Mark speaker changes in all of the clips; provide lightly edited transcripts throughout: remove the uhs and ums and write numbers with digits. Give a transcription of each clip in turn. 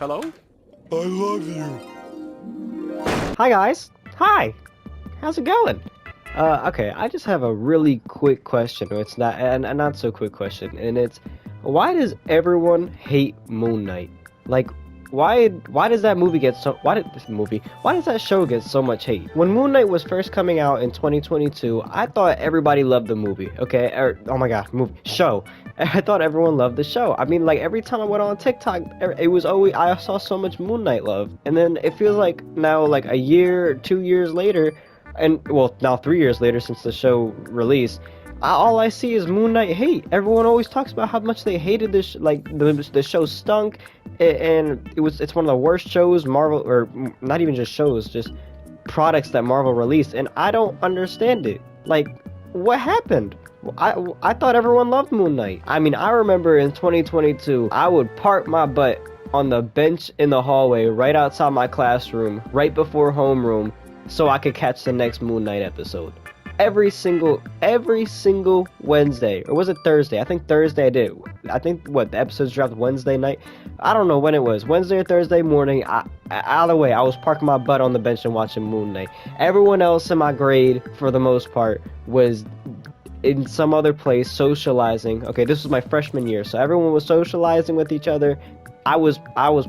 Speaker 1: Hello?
Speaker 2: I love you.
Speaker 3: Hi guys. Hi. How's it going? Okay, I just have a really quick question. It's not a not so quick question, and it's why does everyone hate Moon Knight? Like, why does that movie get so why does that show get so much hate? When Moon Knight was first coming out in 2022, I thought everybody loved the movie. Okay, oh my god, movie show. I thought everyone loved the show. I mean, like every time I went on TikTok, it was always I saw so much Moon Knight love, and then it feels like now, like a year, 2 years later, and well, now 3 years later since the show released, all I see is Moon Knight hate. Everyone always talks about how much they hated this, like the show stunk, and it's one of the worst shows Marvel, or not even just shows, just products that Marvel released, and I don't understand it. Like, what happened? I thought everyone loved Moon Knight. I mean, I remember in 2022, I would park my butt on the bench in the hallway right outside my classroom, right before homeroom, so I could catch the next Moon Knight episode. Every single Wednesday, or was it Thursday? I think Thursday I did. I think the episodes dropped Wednesday night. I don't know when it was, Wednesday or Thursday morning. Either way, I was parking my butt on the bench and watching Moon Knight. Everyone else in my grade, for the most part, was in some other place socializing. Okay, this was my freshman year, so everyone was socializing with each other. I was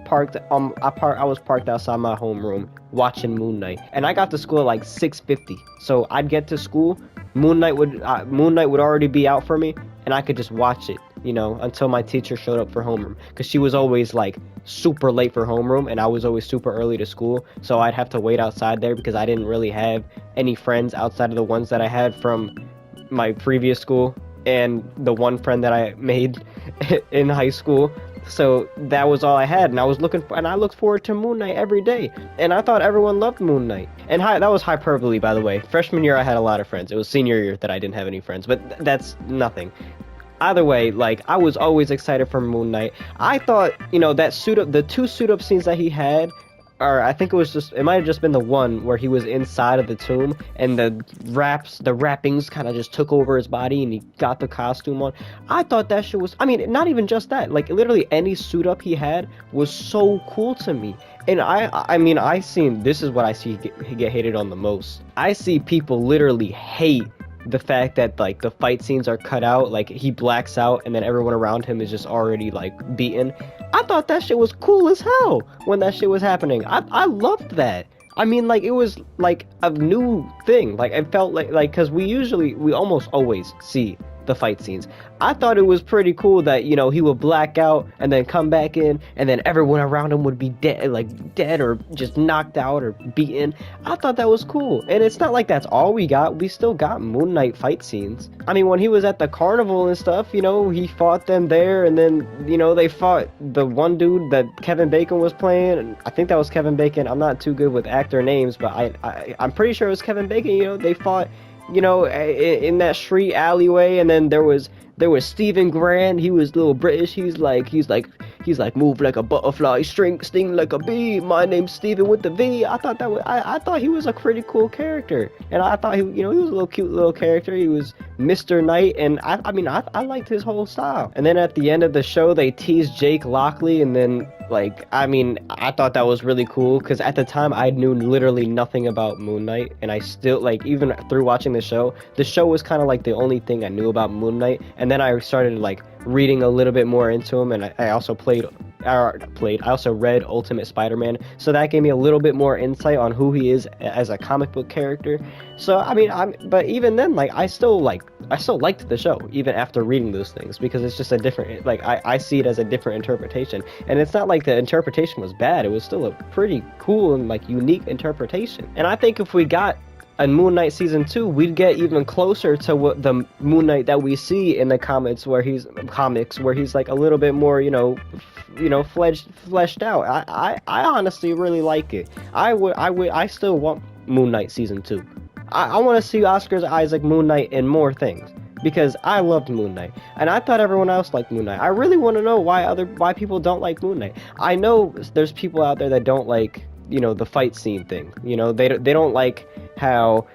Speaker 3: parked I was parked outside my homeroom watching Moon Knight, and I got to school at like 6:50. So I'd get to school, Moon Knight would already be out for me, and I could just watch it, until my teacher showed up for homeroom, because she was always like super late for homeroom, and I was always super early to school, so I'd have to wait outside there because I didn't really have any friends outside of the ones that I had from my previous school and the one friend that I made in high school. So that was all I had, and I looked forward to Moon Knight every day, and I thought everyone loved Moon Knight. And that was hyperbole, by the way. Freshman year I had a lot of friends. It was senior year that I didn't have any friends, but that's nothing. Either way, like, I was always excited for Moon Knight. I thought, the two suit up scenes that he had, or I think it might have just been the one where he was inside of the tomb and the wrappings kind of just took over his body and he got the costume on. I thought that shit was, I mean, not even just that, like literally any suit up he had was so cool to me. And I mean, this is what I see get hated on the most. I see people literally hate the fact that like the fight scenes are cut out, like he blacks out and then everyone around him is just already like beaten. I thought that shit was cool as hell when that shit was happening. I loved that. I mean, like, it was like a new thing. Like, it felt like because we almost always see the fight scenes. I thought it was pretty cool that, he would black out and then come back in, and then everyone around him would be dead or just knocked out or beaten. I thought that was cool. And it's not like that's all we got. We still got Moon Knight fight scenes. I mean, when he was at the carnival and stuff, he fought them there, and then, they fought the one dude that Kevin Bacon was playing, and I think that was Kevin Bacon. I'm not too good with actor names, but I'm pretty sure it was Kevin Bacon. They fought, in that street alleyway, and then there was Stephen Grant. He was a little British. He's like move like a butterfly, sting like a bee. My name's Stephen with the V. I thought he was a pretty cool character, and I thought he was a little cute little character. He was Mr. Knight, and I mean I liked his whole style. And then at the end of the show, they teased Jake Lockley, and then I thought that was really cool because at the time I knew literally nothing about Moon Knight, and I still, like, even through watching the show was kind of like the only thing I knew about Moon Knight. And then I started like reading a little bit more into him, and I also I also read Ultimate Spider-Man, so that gave me a little bit more insight on who he is as a comic book character. So I mean, but even then, like, I still liked the show even after reading those things, because it's just a different, like, I see it as a different interpretation, and it's not like the interpretation was bad. It was still a pretty cool and like unique interpretation. And I think if we got a Moon Knight season 2, we'd get even closer to what the Moon Knight that we see in the comics, where he's like a little bit more, fleshed out. I honestly really like it. I still want Moon Knight season 2. I want to see Oscar Isaac Moon Knight in more things, because I loved Moon Knight, and I thought everyone else liked Moon Knight. I really want to know why people don't like Moon Knight. I know there's people out there that don't like, the fight scene thing. They don't like how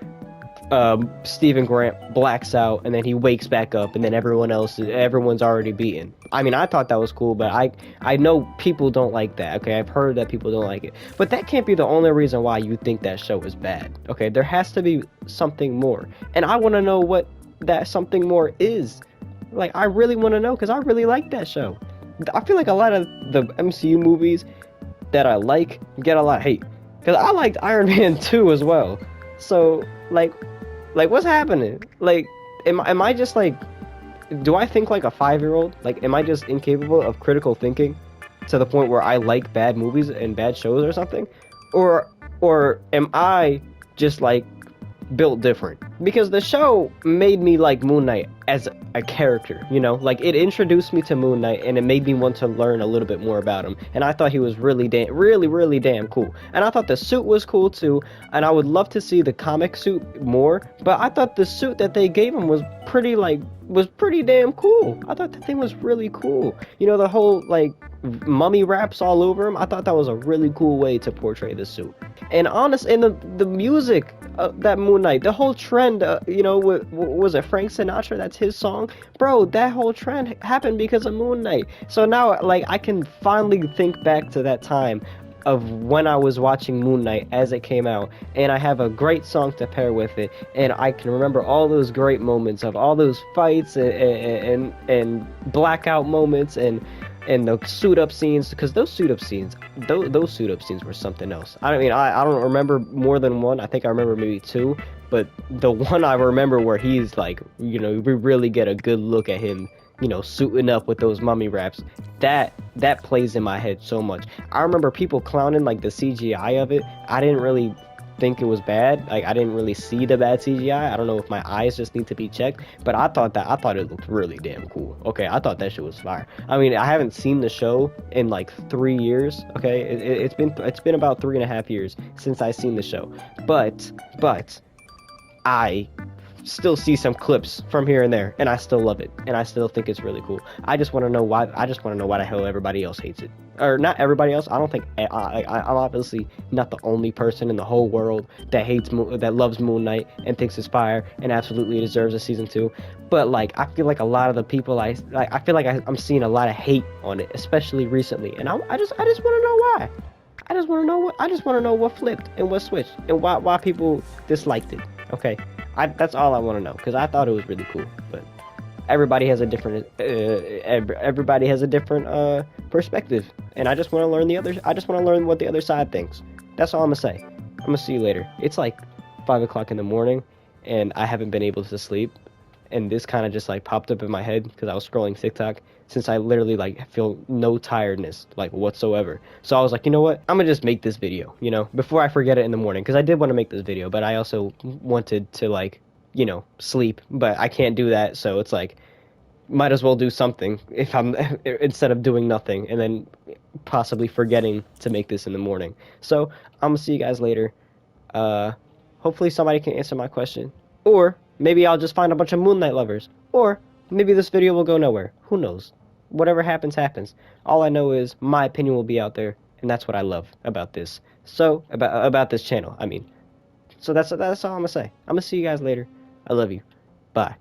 Speaker 3: Stephen Grant blacks out and then he wakes back up and then everyone's already beaten. I mean, I thought that was cool, but I know people don't like that. Okay, I've heard that people don't like it, but that can't be the only reason why you think that show is bad. Okay, there has to be something more, and I want to know what that something more is. Like, I really want to know because I really like that show. I feel like a lot of the MCU movies that I like get a lot of hate because I liked Iron Man 2 as well. So like what's happening? Like, am I just like, do I think like a 5-year-old? Like, am I just incapable of critical thinking to the point where I like bad movies and bad shows or something? Or am I just like built different? Because the show made me like Moon Knight as a character, you know? Like, it introduced me to Moon Knight and it made me want to learn a little bit more about him. And I thought he was really damn cool. And I thought the suit was cool too, and I would love to see the comic suit more, but I thought the suit that they gave him was pretty damn cool. I thought the thing was really cool. You know, the whole like mummy wraps all over him. I thought that was a really cool way to portray the suit. And the music, that Moon Knight, the whole trend, you know, was it Frank Sinatra? That's his song, bro. That whole trend happened because of Moon Knight. So now, like, I can finally think back to that time of when I was watching Moon Knight as it came out, and I have a great song to pair with it, and I can remember all those great moments of all those fights and blackout moments and the suit up scenes, because those suit up scenes were something else. I mean, I don't remember more than one. I think I remember maybe two, but the one I remember where he's like, you know, we really get a good look at him, you know, suiting up with those mummy wraps. That plays in my head so much. I remember people clowning like the CGI of it. I didn't really think it was bad. Like, I didn't really see the bad CGI. I don't know if my eyes just need to be checked, but I thought it looked really damn cool. Okay, I thought that shit was fire. I mean, I haven't seen the show in like 3 years. Okay, it's been about 3.5 years since I seen the show, but I still see some clips from here and there, and I still love it, and I still think it's really cool. I just want to know why the hell everybody else hates it, or not everybody else. I don't think I'm obviously not the only person in the whole world that loves Moon Knight and thinks it's fire and absolutely deserves a season 2. But like, I feel like a lot of the people I feel like I'm seeing a lot of hate on it, especially recently, and I just want to know why. I just want to know what flipped and what switched and why people disliked it. Okay. That's all I want to know, because I thought it was really cool, but everybody has a different perspective, and I just want to learn what the other side thinks. That's all I'm gonna say. I'm gonna see you later. It's like 5 o'clock in the morning, and I haven't been able to sleep, and this kind of just like popped up in my head because I was scrolling TikTok, since I literally like feel no tiredness like whatsoever. So I was like, you know what? I'm gonna just make this video, you know, before I forget it in the morning, because I did want to make this video, but I also wanted to, like, you know, sleep, but I can't do that. So it's like, might as well do something if I'm instead of doing nothing and then possibly forgetting to make this in the morning. So I'm gonna see you guys later. Hopefully somebody can answer my question, or maybe I'll just find a bunch of Moon Knight lovers, or maybe this video will go nowhere. Who knows? Whatever happens, happens. All I know is my opinion will be out there, and that's what I love about this. So, about this channel, I mean. So that's all I'm gonna say. I'm gonna see you guys later. I love you. Bye.